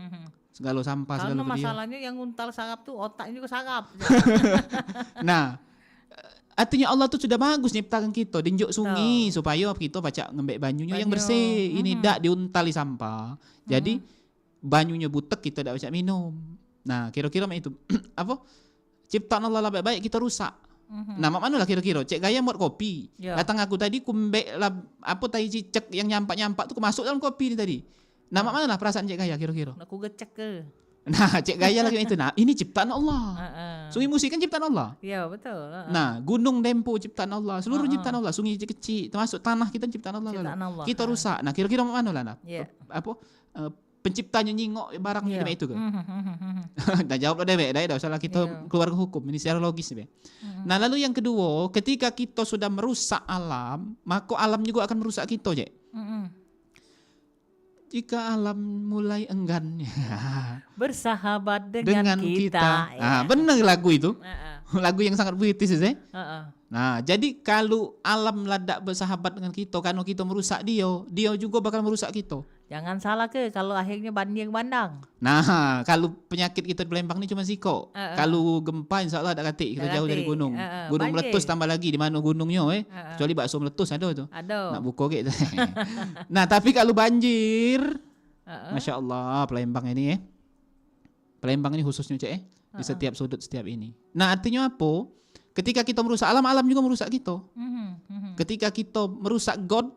Segala sampah segala Karena video. masalahnya yang untal sarap tuh otaknya juga sarap. Nah, artinya Allah tuh sudah bagus nyiptakan kita dinjuk sungai supaya kita baca ngembek banyunya yang bersih. Ini dak diuntali sampah. Jadi banyunya butek kita dak baca minum. Nah, kira-kira itu apa? Ciptaan Allah lah baik kita rusak. Nah, mak mana lah kira-kira? Cek gaya buat kopi. Datang aku tadi kumbek lah apa tai cicak yang nyampak-nyampak tuh masuk dalam kopi ini tadi. Nah, mak mana lah perasaan cek gaya kira-kira? Aku gecek ke. Nah, cek gaya lagi itu. Nah, ini ciptaan Allah. Sungai Musi kan ciptaan Allah. Iya, betul. Nah, Gunung Dempo ciptaan Allah, seluruh ciptaan Allah, sungai kecil, termasuk tanah kita ciptaan Allah. Ciptaan Allah. Kita rusak. Nah, kira-kira mak mana lah? Nah, apa penciptanya nyingok barangnya itu kan. Nah, jawab lo dewek, dah usah lah kita keluar ke hukum ini secara logis deh. Nah, lalu yang kedua, ketika kita sudah merusak alam, maka alam juga akan merusak kita, Cek. Jika alam mulai enggan bersahabat dengan kita. Ah, benar lagu itu. Lagu yang sangat puitis ya. Nah, jadi kalau alam ladak bersahabat dengan kita, karena kita merusak dia juga bakal merusak kita. Jangan salah ke kalau akhirnya banjir bandang. Nah, kalau penyakit kita di Palembang ini cuma siko. Kalau gempa insya Allah ada katik kita jauh dari gunung. Gunung meletus tambah lagi di mana gunungnya kecuali bakso meletus ada tuh. Ada. Nak buka gitu. Nah, tapi kalau banjir Masya Allah Palembang ini Palembang ini khususnya Cek di setiap sudut setiap ini. Nah, artinya apa? Ketika kita merusak alam, alam juga merusak kita. Ketika kita merusak got,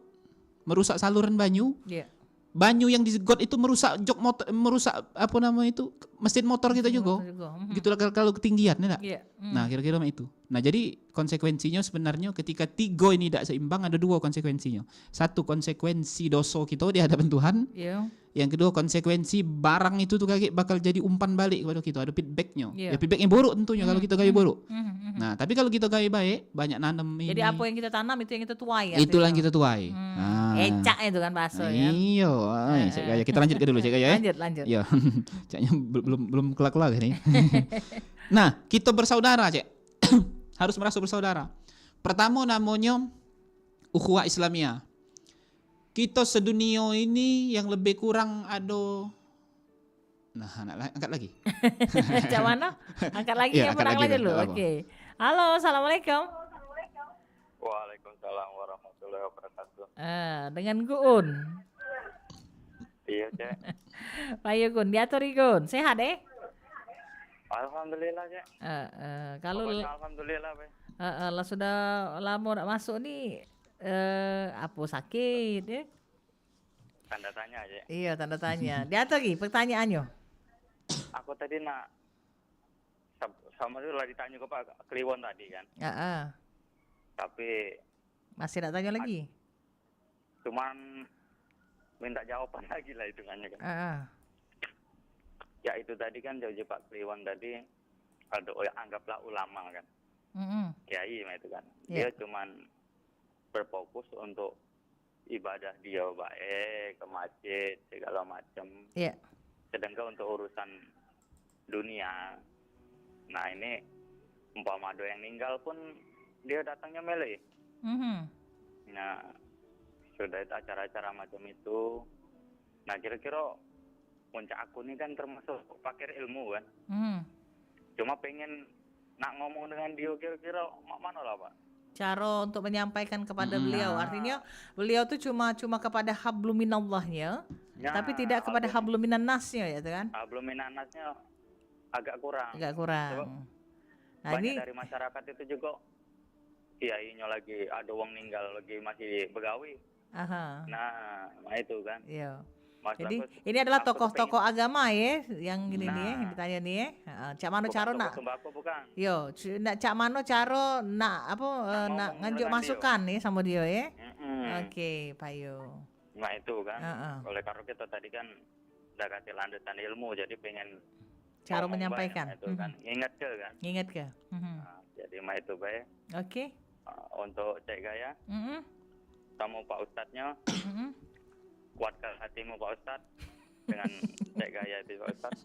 merusak saluran banyu, banyu yang di got itu merusak jok motor, merusak apa namanya itu mesin motor kita juga. Gitulah kalau ketinggian, enggak? Nah, kira-kira itu. Nah, jadi konsekuensinya sebenarnya ketika tiga ini tidak seimbang ada dua konsekuensinya. Satu konsekuensi dosa kita di hadapan Tuhan. Yang kedua konsekuensi barang itu tuh kayak bakal jadi umpan balik kepada kita, ada feedbacknya. Ya feedbacknya buruk tentunya kalau kita gaya buruk. Nah, tapi kalau kita gaya baik, banyak nanam ini. Jadi apa yang kita tanam itu yang kita tuai ya. Itulah yang kita tuai. Ecak itu kan bahasa ya. Iya, Cek Gaya. Kita lanjut ke dulu Cek Gaya ya. Lanjut. Iya. Ceknya belum kelar ini. Nah, kita bersaudara, Cek. Harus merasa bersaudara. Pertama namanya ukhuwah Islamiyah. Kita sedunia ini yang lebih kurang ada. Nah, angkat lagi. Cak mana? Angkat lagi ya, menang lagi dulu. Oke. Halo, assalamualaikum. Waalaikumsalam warahmatullahi wabarakatuh. Dengan Guun. Iya, Cek. Pak Gun, diatur Gun. Sehat Alhamdulillah, Cek. Kalau alhamdulillah, Be. lah sudah lama nak masuk nih apa sakit ya? Tanda tanya, Cek. Iya, tanda tanya. Diatur lagi pertanyaannya. Aku tadi nak sama dulu lah ditanya ke Pak Kliwon tadi kan. Tapi masih nak tanya lagi? Cuman minta jawaban lagi lah hitungannya kan. Ya itu tadi kan jauh Pak Kliwon tadi ada anggaplah ulama kan. Kiai itu kan. Dia cuman berfokus untuk ibadah dia baik ke masjid segala macam. Sedangkan untuk urusan dunia, nah ini umpama ada yang meninggal pun dia datangnya mele. Nah sudah itu acara-acara macam itu. Nah kira-kira puncak aku ini kan termasuk pakir ilmu kan. Cuma pengen nak ngomong dengan dia kira-kira mana lah Pak? Cara untuk menyampaikan kepada beliau, artinya beliau tuh cuma kepada habluminallahnya, tapi tidak kepada habluminan nasnya ya kan? Habluminan nasnya agak kurang. Nah, banyak ini dari masyarakat itu juga kiainya lagi ada wong ninggal lagi masih begawi. Nah itu kan. Iya. Mas Jadi Bagus, ini adalah tokoh-tokoh agama ya yang gini nih yang ditanya nih ya. Cak mano caro nak. Sembako bukan. Yo, nak cak mano caro nak apa nak nganjuk masukan nih sama dia ya. Oke, Payo. Nah itu kan. Oleh karena kita tadi kan udah kasih lanjutan ilmu jadi pengen cara menyampaikan. Itu kan. Ingat ke? Nah, jadi mah itu baik. Oke. Untuk Cek Gaya. Sama Pak Ustadznya. Kuatkan hatimu Pak Ustadz dengan Cek Gaya itu Pak Ustadz.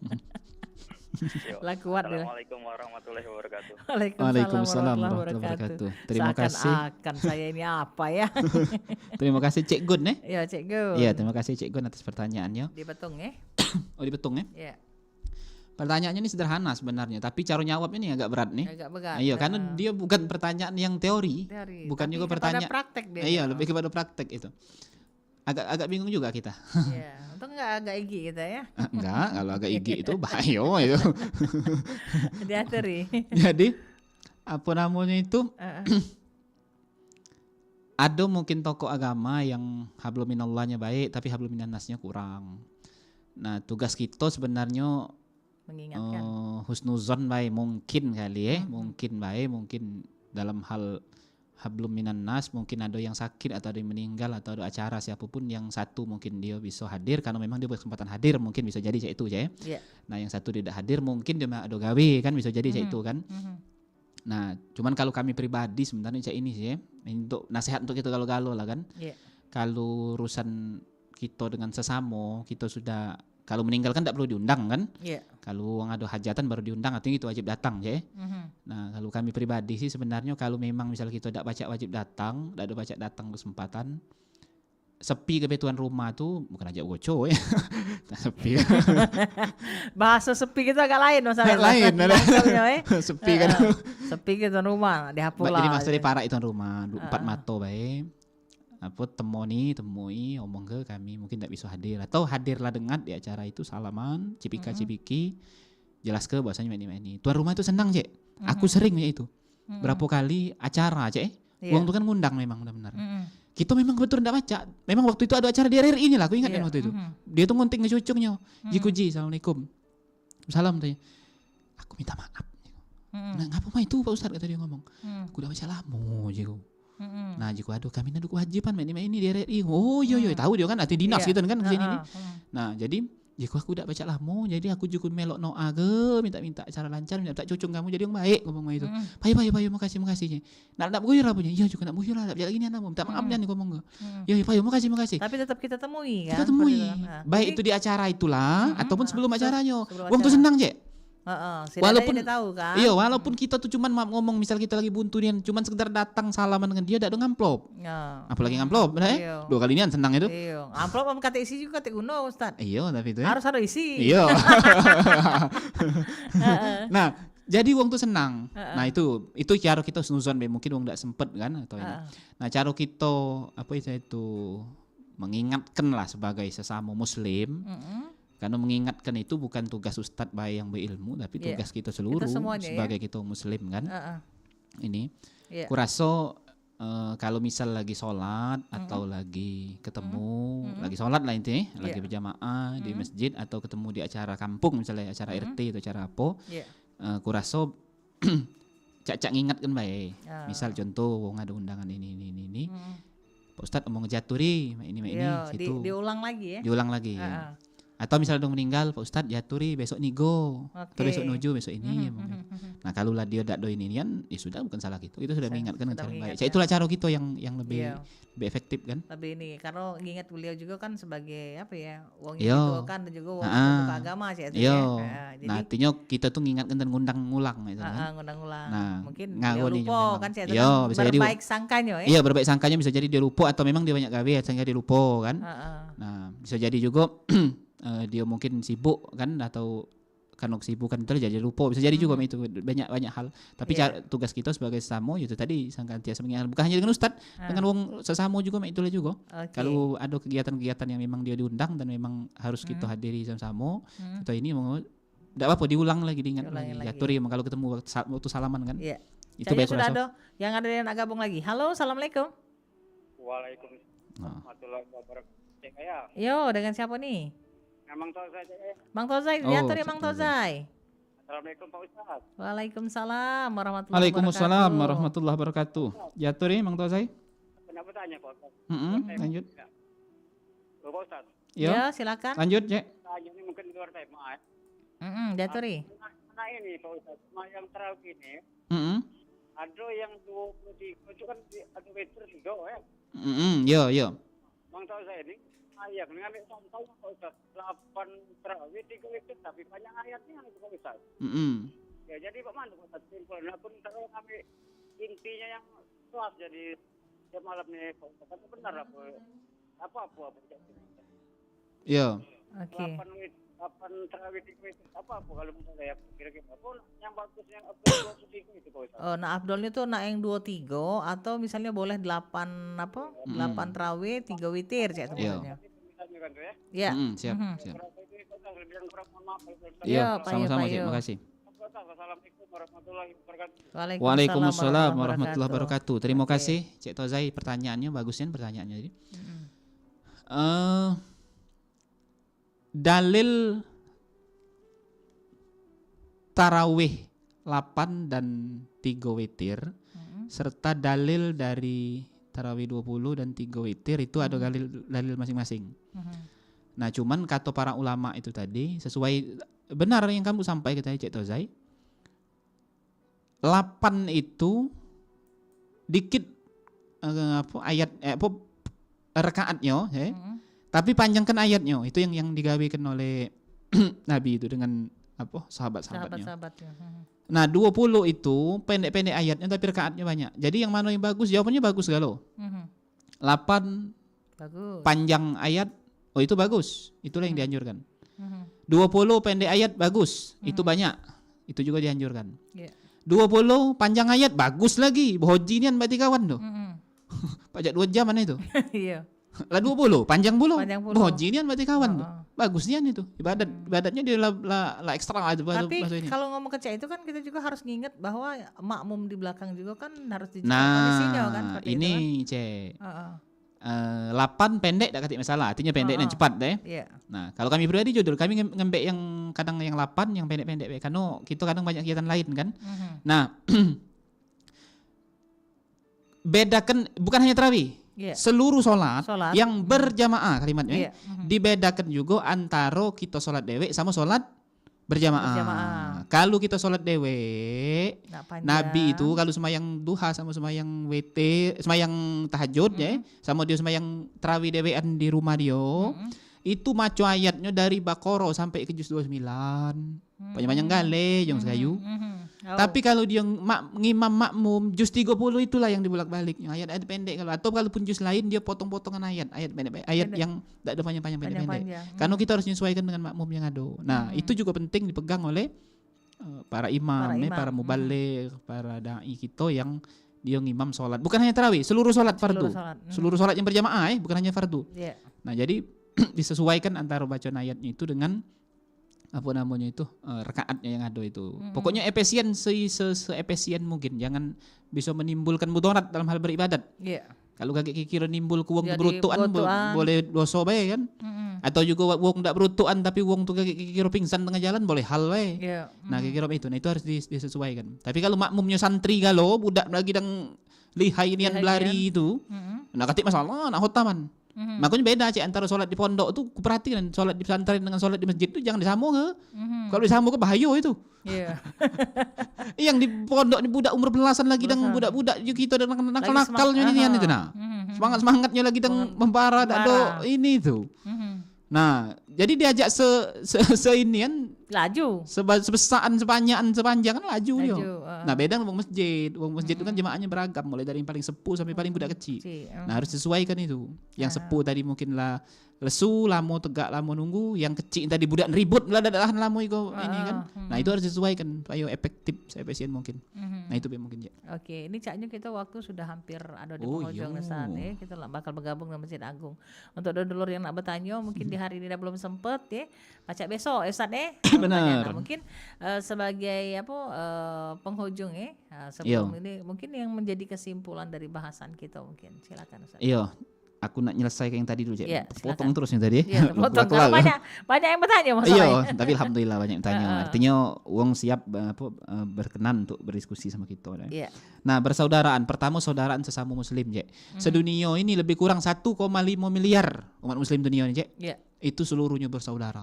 Lah kuat dia. Assalamualaikum warahmatullahi wabarakatuh. Waalaikumsalam warahmatullahi wabarakatuh. Terima kasih. Seakan-akan saya ini apa ya? Terima kasih Cik Gun ya. Ya, Cik Gun. Iya, terima kasih Cik Gun atas pertanyaannya. Dibetung ya. Oh, dibetung ya. Iya. Pertanyaannya ini sederhana sebenarnya, tapi cara jawabnya ini agak berat nih. Agak berat. Iya, karena dia bukan pertanyaan yang teori. bukan tapi juga kepada pertanyaan praktek dia. Iya, lebih kepada praktek itu. Agak bingung juga kita. Iya, untung enggak agak igi kita ya. Enggak, kalau agak igi itu bahaya itu. Diaturi. Jadi apa namanya itu? Ada mungkin tokoh agama yang hablum minallahnya baik tapi hablum minannasnya kurang. Nah, tugas kita sebenarnya Mengingatkan. Husnuzon baik mungkin kali ya, mungkin baik, mungkin dalam hal hablum minannas mungkin ada yang sakit atau ada yang meninggal atau ada acara siapapun yang satu mungkin dia bisa hadir karena memang dia berkesempatan hadir mungkin bisa jadi cak itu ya. Yeah. Nah, yang satu tidak hadir mungkin dia ada gawe kan bisa jadi cak itu kan. Nah, cuman kalau kami pribadi sebenarnya cak ini sih ya, untuk nasihat untuk kita galau-galau lah kan. Yeah. Kalau urusan kita dengan sesama, kita sudah kalau meninggal kan tidak perlu diundang kan. Yeah. Kalau ada hajatan baru diundang, artinya itu wajib datang ya. Nah, kalau kami pribadi sih sebenarnya kalau memang misal kita tidak baca wajib datang, tidak ada baca datang kesempatan, sepi ke tuan rumah tuh bukan aja goco ya. Sepi. Bahasa sepi kita agak lain masalah. Lain. Sepi kan. Sepi ke tuan rumah, dihapus lah. Jadi maksudnya para itu tuan rumah, 4 mato baik. Apa temui omong ke kami mungkin tidak bisa hadir atau hadirlah dengar di acara itu salaman cipika-cipiki jelas ke bahasanya ini tuan rumah itu senang cek aku sering ya itu berapa kali acara cek uang itu kan ngundang memang benar-benar kita memang kebetulan tidak baca memang waktu itu ada acara di RRI ini lah aku ingat kan waktu itu dia tuh ngunting ke cucungnya jikuji assalamualaikum salam tuh aku minta maaf nah ngapa mah itu Pak Ustadz kata dia ngomong aku udah baca lama jiku. Nah, jika aduh kami ada kewajiban ini di RRI. Oh iya tahu dia kan arti dinas gitu kan kesini nih. Nah, jadi jika aku udah baca lamo, jadi aku juga melok noa ke minta acara lancar, minta cucung kamu jadi yang baik ngomong itu. Payo makasih. Nah, nak buyur apa punya? Iya juga nak buyur lah, lagi nih anamu minta maaf nih ngomong ke. Ya payo makasih. Tapi tetap kita temui kan. Kita temui. Baik itu di acara itulah ataupun sebelum acaranya. Wong tuh senang, Cek. Walaupun dia tahu kan. Iya, walaupun kita tuh cuman ngomong misal kita lagi buntu nih cuman sekedar datang salaman dengan dia tidak ada ngamplop. Apalagi ngamplop, benar ya? 2 kali nian senang itu. Iya, amplop sama kata isi juga kata kuno, Ustaz. Iya, tapi itu ya. Harus ada isi. Iya. Nah, jadi wong tuh senang. Nah, itu cara kita snuzon mungkin wong enggak sempet kan atau ini. Nah, cara kita apa itu mengingatkan lah sebagai sesama muslim. Karena mengingatkan itu bukan tugas ustadz baik yang berilmu, tapi tugas kita seluruh sebagai kita muslim kan. Ini, kurasa kalau misal lagi sholat atau lagi ketemu, lagi sholat lah intinya, lagi berjamaah di masjid atau ketemu di acara kampung misalnya acara RT atau acara apa, kurasa cak ngingatkan baik. Misal contoh, wong ada undangan ini. Pak Ustadz mau ngejaturi ini gitu. Diulang lagi ya. Diulang lagi. Atau misalnya udah meninggal Pak Ustadz jaturi besok nigo atau besok nuju besok ini nah kalau lah dia tidak do ini kan ya sudah bukan salah gitu itu sudah mengingatkan dengan cara baik itulah cara kita yang lebih efektif kan lebih ini karena ingat beliau juga kan sebagai apa ya wong itu kan dan juga wong agama sih itu ya nah artinya kita tuh ngingatkan dan ngundang-ngulang itu kan ngundang-ngulang nah mungkin dia lupa kan sih itu bisa jadi berbaik sangkanya iya berbaik sangkanya bisa jadi dia lupa atau memang dia banyak gawe sehingga dia lupa kan nah bisa jadi juga dia mungkin sibuk kan atau karena kesibukan itu jadi lupa bisa jadi juga itu banyak hal tapi tugas kita sebagai sesama itu tadi senantiasa mengingatkan bukan hanya dengan ustadz dengan wong sesama juga itulah juga kalau ada kegiatan-kegiatan yang memang dia diundang dan memang harus kita hadiri sama-sama kita ini mau tidak apa-apa diulang lagi diingat lagi jaturi kalau ketemu waktu salaman kan itu baik sudah ada yang ada yang gabung lagi. Halo, assalamualaikum. Waalaikumsalam warahmatullahi wabarakatuh. Yo, dengan siapa nih? Mang Tozai. Mang Tozai, diatur ya Mang Tozai. Assalamualaikum Pak Ustaz. Waalaikumsalam warahmatullahi wabarakatuh. Waalaikumsalam warahmatullahi wabarakatuh. Diatur ya Mang Tozai. Kenapa tanya Pak Ustaz? Lanjut. Pak Ustaz. Ya, silakan. Lanjut, Cek. Tanya ini mungkin luar tema. Diatur ya. Nah ini Pak Ustaz, yang terawih ini. Ada yang 23 itu kan ada meter juga ya. Yo. Mang Tozai ini ayat. Ngambil contoh Pak Ustaz, 8 terawih 3 witir tapi banyak ayatnya itu Pak Ustaz. Ya jadi Pak Mandu Pak Ustaz simpulnya pun kalau kami intinya yang kelas jadi tiap malam nih Pak Ustaz. Tapi benar apa. Iya. Oke. 8 terawih 3 witir apa kalau misalnya ya kira-kira apa yang bagus yang Abdul 23 itu Pak Ustaz. Oh, nah afdolnya tuh nak yang 23 atau misalnya boleh 8 apa? 8 terawih 3 witir cek maksudnya. Iya. Ya. Siap. Iya, Iya, Pak sama-sama Yo. Cik, makasih. Assalamualaikum warahmatullahi wabarakatuh. Waalaikumsalam warahmatullahi wabarakatuh. Terima Oke. kasih Cik Tozai pertanyaannya, bagusnya pertanyaannya jadi. Dalil tarawih 8 dan 3 witir serta dalil dari tarawih 20 dan 3 witir itu ada dalil masing-masing. Nah, cuman kata para ulama itu tadi sesuai benar yang kamu sampaikan tadi Cik Tozai. 8 itu dikit rakaatnya ya. Tapi panjangkan ayatnya. Itu yang digawekan oleh Nabi itu dengan sahabat-sahabatnya. Sahabat-sahabatnya. Nah 20 itu pendek-pendek ayatnya tapi rakaatnya banyak. Jadi yang mana yang bagus? Jawabannya bagus galo. 8 Bagus. panjang ayat, oh itu bagus. Itulah yang dianjurkan. 20 pendek ayat bagus. Itu banyak. Itu juga dianjurkan. 20 panjang ayat bagus lagi. Bohojinian berarti kawan tuh. Pajak 2 jam mana itu? Iya. Lah 20 panjang bulu. Panjang bulu. Bohojinian berarti kawan tuh. Bagusnya itu. Ibadatnya dia lah ekstra aja Tapi bahasa ini. kalau ngomong ke Cak itu kan kita juga harus nginget bahwa makmum di belakang juga kan harus dijaga Nah, kondisinya kan seperti ini itu Cek. kan. 8 pendek tak katik masalah. Artinya pendek dan cepat deh. Iya. Nah, kalau kami pribadi jujur kami ngembek yang kadang yang 8 yang pendek-pendek karena kita kadang banyak kegiatan lain kan. Nah, bedakan bukan hanya tarawih. Iya. Seluruh sholat yang berjamaah kalimatnya Iya. dibedakan juga antara kita sholat dewek sama sholat berjamaah. Kalau kita sholat dewek, Nabi itu kalau semayang duha sama semayang semayang tahajud ya, sama dia semayang tarawih dewekan di rumah dia, itu maco ayatnya dari Baqarah sampai ke juz 29. Panjang-panjang gale yang sekayu. Tapi kalau dia ngimam makmum juz 30 itulah yang dibolak-balik. Ayat-ayat pendek atau kalaupun juz lain dia potong-potongan ayat pendek, ayat yang tidak ada panjang-panjang pendek. Karena kita harus menyesuaikan dengan makmum yang ada. Nah, itu juga penting dipegang oleh para imam, para mubaligh, para dai kita yang dia ngimam sholat. Bukan hanya tarawih, seluruh sholat fardu. Seluruh sholat yang berjamaah bukan hanya fardu. Nah, jadi disesuaikan antara bacaan ayatnya itu dengan rakaatnya yang ada itu. Pokoknya efisien se-efisien mungkin. Jangan bisa menimbulkan mudarat dalam hal beribadat. Kalau kakek kira nimbul ku wong berutuan boleh dosa bae kan. Atau juga wong ndak berutuan tapi wong tu kakek kira pingsan tengah jalan boleh hal bae. Nah, kira itu. Nah, itu harus disesuaikan. Tapi kalau makmumnya santri kalau budak lagi dang lihai nian belari itu. Nah, katik masalah nak hotaman. Makanya beda Cik antara sholat di pondok tuh kuperhatikan sholat di pesantren dengan sholat di masjid itu jangan disambung ke. Kalau disambung ke bahaya itu. Yang di pondok ini budak umur belasan lagi dan budak-budak kita dan nakal-nakalnya ini itu nah. Semangat-semangatnya lagi dan membara ada ini tuh. Nah, jadi diajak seinian laju. Sebesaan sepanjang kan laju dia. Nah, beda dengan wong masjid. Wong masjid itu kan jemaahnya beragam mulai dari yang paling sepuh sampai paling budak kecil. Nah, harus disesuaikan itu. Yang sepuh tadi mungkin lah lesu, lamo tegak, lamo nunggu. Yang kecil tadi budak ribut lah dadahan lamo itu ini kan. Nah, itu harus disesuaikan supaya efektif, seefisien mungkin. Nah, itu mungkin ya. Oke, ini Caknya kita waktu sudah hampir ada di penghujung saat ya. Kita bakal bergabung dengan Masjid Agung. Untuk dulur yang nak bertanya mungkin di hari ini dah belum sempet ya. Baca besok Ustaz Benar. Nah, mungkin sebagai penghujung sebelum ini mungkin yang menjadi kesimpulan dari bahasan kita mungkin silakan Ustaz. Iya. Aku nak nyelesaikan yang tadi dulu, Cik. Potong terus yang tadi. Iya, potong. Banyak yang bertanya masalahnya. Iya, tapi alhamdulillah banyak yang tanya. Artinya wong siap berkenan untuk berdiskusi sama kita. Nah, bersaudaraan. Pertama saudaraan sesama muslim, Cik. Sedunia ini lebih kurang 1,5 miliar umat muslim dunia ini, Cik. Itu seluruhnya bersaudara.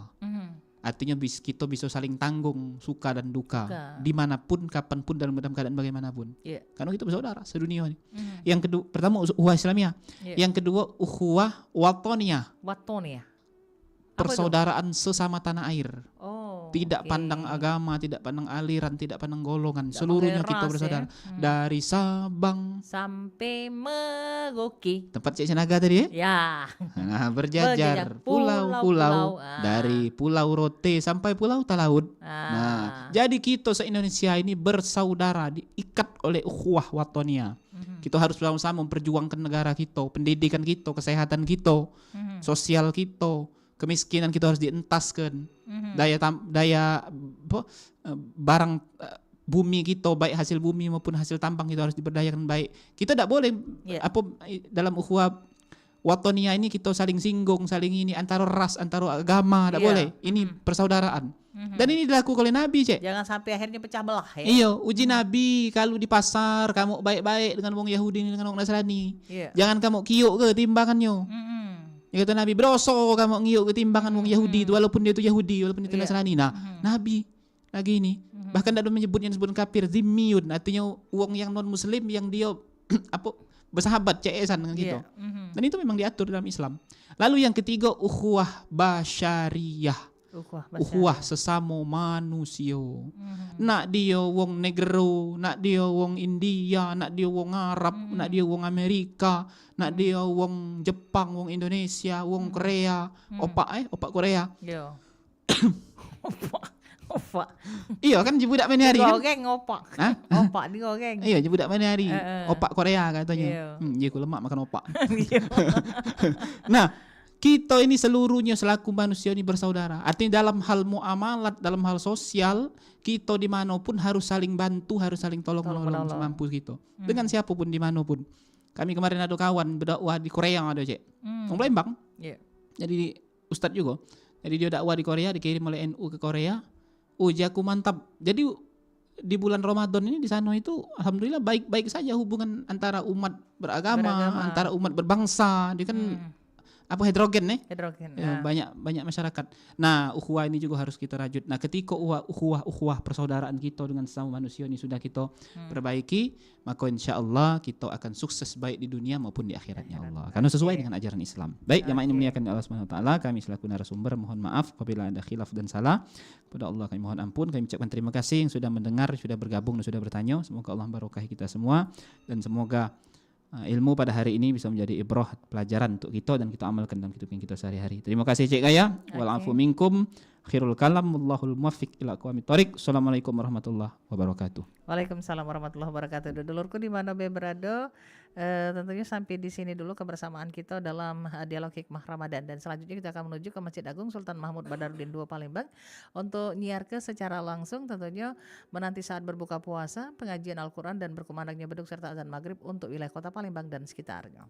Artinya kita bisa saling tanggung suka dan duka. Dimanapun, kapanpun, dalam keadaan bagaimanapun. Karena kita bersaudara sedunia ini. Yang kedua, pertama ukhuwah Islamiyah. Yang kedua ukhuwah watoniyah. Persaudaraan sesama tanah air. Tidak pandang agama, tidak pandang aliran, tidak pandang golongan. Seluruhnya kita bersaudara. Dari Sabang sampai Merauke. Tempat Cik Sinaga tadi ya. Nah, berjajar pulau-pulau. Dari Pulau Rote sampai Pulau Talaud. Nah, jadi kita se-Indonesia ini bersaudara, diikat oleh ukhuwah watoniyah. Kita harus bersama-sama memperjuangkan negara kita, pendidikan kita, kesehatan kita, sosial kita. Kemiskinan kita harus dientaskan. Daya barang bumi kita, baik hasil bumi maupun hasil tambang kita harus diberdayakan baik. Kita tidak boleh dalam ukhuwah watoniyah ini kita saling singgung, saling ini antara ras, antara agama, tidak boleh. Ini persaudaraan. Dan ini dilakukan oleh Nabi, Cek. Jangan sampai akhirnya pecah belah ya. Iya, uji Nabi kalau di pasar kamu baik-baik dengan wong Yahudi dengan wong Nasrani. Jangan kamu kiuk ke timbangannya. Ya kata Nabi, broso kamu ngiuk ketimbangan wong Yahudi itu, walaupun dia itu Yahudi, walaupun dia itu Nasrani. Nah, Nabi lagi ini bahkan tidak menyebutnya disebut kafir, zimmiyun, artinya wong yang non muslim yang dia bersahabat ceesan dengan kita. Dan itu memang diatur dalam Islam. Lalu yang ketiga ukhuwah basyariyah. Ukhuwah sesama manusia. Nak dia wong negro, nak dia wong India, nak dia wong Arab, nak dia wong Amerika, nak dia wong Jepang, wong Indonesia, wong Korea, opak Korea. Opak. Iya kan budak mana hari kan? Digoreng opak. Opak digoreng. Iya budak mana hari. Opak Korea katanya. Dia ku lemak makan opak. Nah, kita ini seluruhnya selaku manusia ini bersaudara. Artinya dalam hal muamalat, dalam hal sosial, kita dimanapun harus saling bantu, harus saling tolong-menolong semampu kita. Dengan siapapun dimanapun. Kami kemarin ada kawan berdakwah di Korea ada, Cek. Orang Palembang. Jadi Ustadz juga. Jadi dia dakwah di Korea, dikirim oleh NU ke Korea. Ujaku mantap. Jadi di bulan Ramadan ini di sana itu alhamdulillah baik-baik saja hubungan antara umat beragama. Antara umat berbangsa. Dia kan heterogen nih. Banyak masyarakat. Nah, ukhuwah ini juga harus kita rajut. Nah, ketika ukhuwah persaudaraan kita dengan sesama manusia ini sudah kita perbaiki, maka insyaallah kita akan sukses baik di dunia maupun di akhiratnya Allah. Karena sesuai dengan ajaran Islam. Baik, jamaah ini muliakan Allah Subhanahu wa taala, kami selaku narasumber mohon maaf apabila ada khilaf dan salah. Kepada Allah kami mohon ampun, kami ucapkan terima kasih yang sudah mendengar, sudah bergabung dan sudah bertanya. Semoga Allah barokahi kita semua dan semoga ilmu pada hari ini bisa menjadi ibrah, pelajaran untuk kita dan kita amalkan dalam kehidupan kita sehari-hari. Terima kasih Cik Gaya. Walafu minkum. Khairul kalam wallahul muwaffiq ila aqwamit thoriq. Assalamualaikum warahmatullahi wabarakatuh. Waalaikumsalam warahmatullahi wabarakatuh. Dulurku di mana be berada, tentunya sampai di sini dulu kebersamaan kita dalam dialog hikmah Ramadan, dan selanjutnya kita akan menuju ke Masjid Agung Sultan Mahmud Badarudin II Palembang untuk nyiarke secara langsung tentunya menanti saat berbuka puasa, pengajian Al-Quran dan berkumandangnya beduk serta azan maghrib untuk wilayah kota Palembang dan sekitarnya.